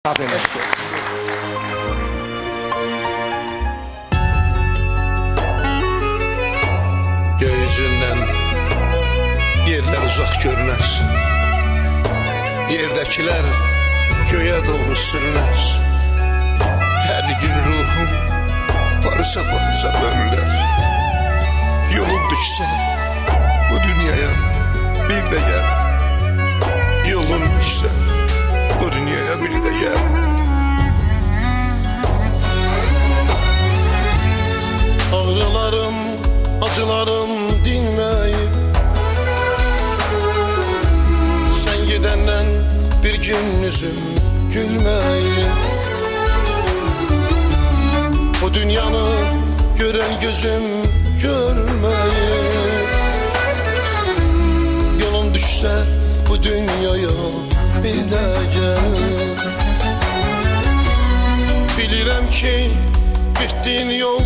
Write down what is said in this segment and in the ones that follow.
Aferin. Göğüzündən yerlər uzaq görünər, yerdəkilər göyə doğru sürünər. Hər gün ruhum parça-parça bölünər. Yolum düşsə bu dünyaya bir də gəl. Yolum düşsə bu dünyaya bir də gəl. Ağrılarım, acılarım dinməyib, sən gedəndən bir gün üzüm gülməyib. Bu dünyanı görən gözüm görməyib. Yolun düşsə bu dünyaya bir də gəl. Bilirəm ki getdiyin yol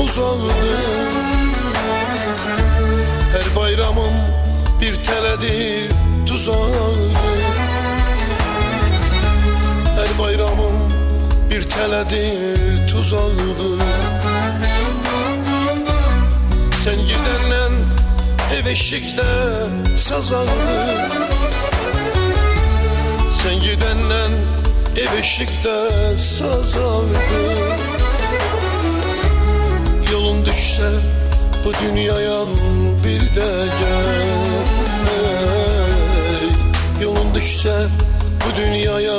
uzaqdır, hər bayramım bir tələdir, tuzaqdır. Hər bayramım bir tələdir, tuzaqdır. Sən gedəndən ev eşikdə sazaqdır. Sən gedəndən ev eşikdə sazaqdır. Yolun düşsə bu dünyaya bir də gəl. Yolun düşsə bu dünyaya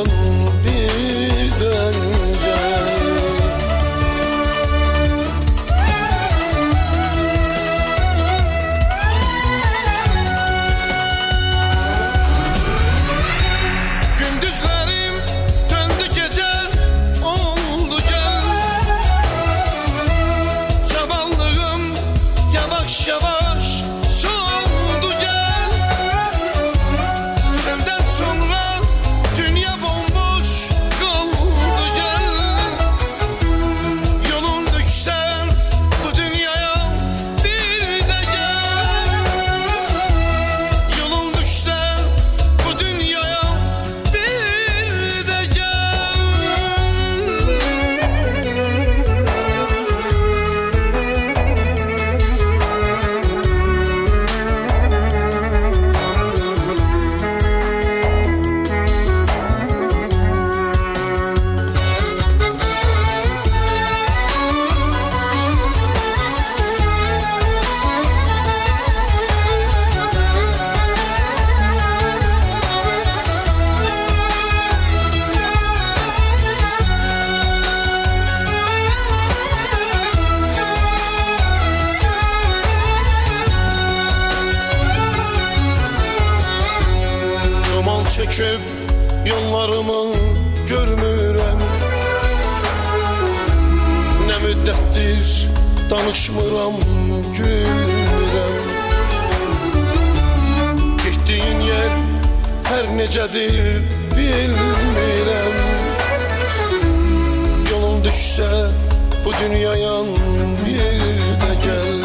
bir də gəl. Gündüzlərim döndü gecə oldu gəl. Cavanlığım yavaş yavaş soldu gəl. Senden sonra dünya bomboş kaldı gel. Yolun düşse bu dünyaya bir de gel. Yolun düşse bu dünyaya bir de gel. Duman çöküp yollarımı görmürəm. Ne müddətdir danışmıram, gülmürəm. Getdiyin yer hər necədir bilmirəm. Yolun düşsə bu dünyaya bir də gəl.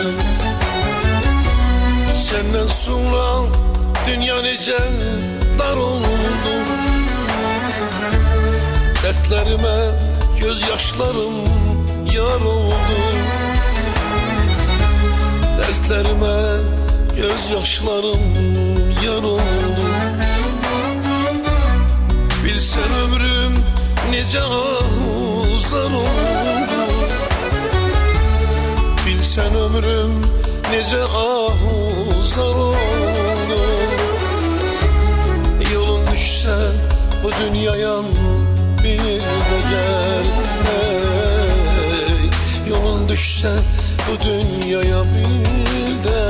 Səndən sonra dünya necə dar oldu. Dertlerime gözyaşlarım yar oldu. Dertlerime gözyaşlarım yar oldu. Bilsen ömrüm nece uzar oldu. Bilsen ömrüm nece uzar oldu. Yolun düşse bu dünyaya bir de gel. Yolun düşse bu dünyaya bir de